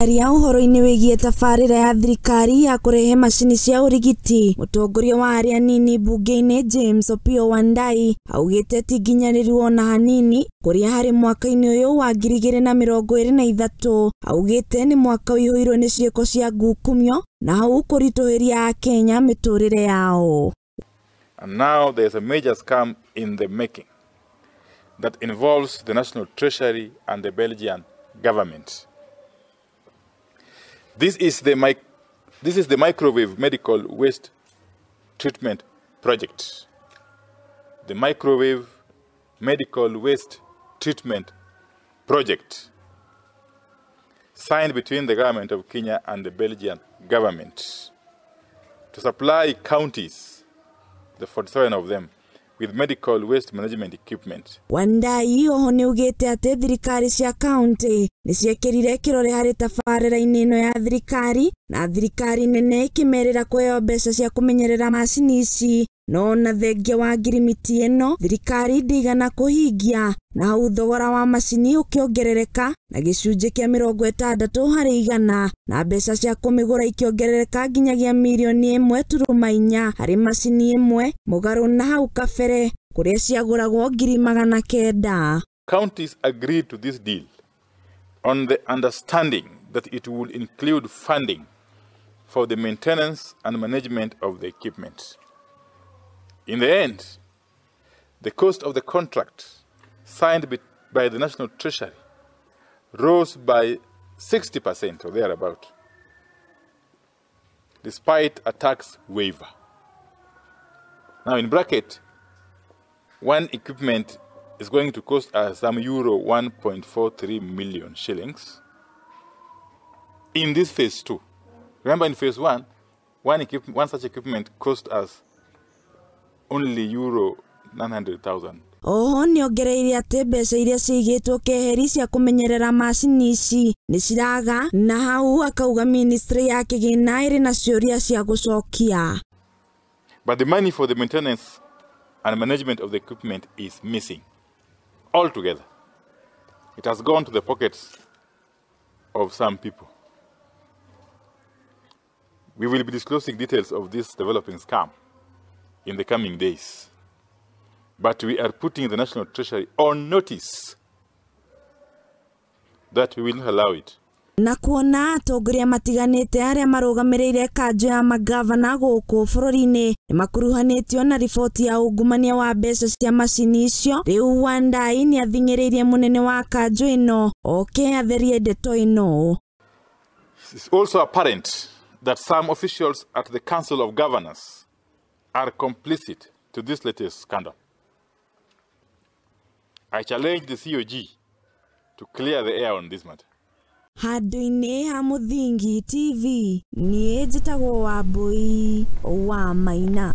Aria uhoro-ini wigie tabarira ya thirikari ya kurehe machini cia urigiti. Mútongoria wa aria anini bunge-ini James opiyo Wandayi augite ti nginyaniru ona hanini kuria hari mwaka-ini uyu wa 2023. Augite ni mwaka uihũirwo ni ciiko cia ngukumio na hau kurituhiria Kenya miturire yao. And now there's a major scam in the making that involves the National Treasury and the Belgian government. This is the microwave medical waste treatment project. The microwave medical waste treatment project signed between the government of Kenya and the Belgian government to supply counties, the 47 of them, with medical waste management equipment. Wandayi oho niaugite ati thirikari cia county ni ciekirire kirore hari tabarira-ini ino ya thirikari na thirikari nene ikimerera kuheo mbeca cia kumenyerera machini ici, no na thengia wa ngirimiti ino thirikari ndigana kuhingia na hau thogora wa machini ukiongerereka na gicunji kia 60 harĩ 100 na mbeca cia kumigura ikiongerereka nginyagia milioni 1.4 harĩ machini imwe mugaru na hau kabere kuria ciaguragwo 900,000. Counties agreed to this deal on the understanding that it would include funding for the maintenance and management of the equipment. In the end, the cost of the contract signed by the National Treasury rose by 60% or thereabout, despite a tax waiver. Now, in bracket, one equipment is going to cost us some euro 1.43 million shillings in this phase 2. Remember, in phase 1, one such equipment cost us only euro 900,000. Oho niongereire ati mbeca iria ciigitwo keheri cia kumenyerera machini ici ni ciraga na hau akauga ministry ya kigina iri na ciuria cia gucokia. But the money for the maintenance and management of the equipment is missing altogether. It has gone to the pockets of some people. We will be disclosing details of this developing scam in the coming days. But we are putting the National Treasury on notice that we will not allow it. Na kuona atongoria matiganite aria marugamireire kanjo ya magavana guku bururi-ini ni makuruhanitio na riboti ya ungumania wa mbeca cia machini icio, riu Wandayi ni athinyiriirie munene wa kanjo ino oke atherie ndeto ino. It's also apparent that some officials at the Council of Governors are complicit to this latest scandal. I challenge the COG to clear the air on this matter. Handũ-inĩ ha Múingi TV, niĩ njĩtagwo Wandayi wa Maina.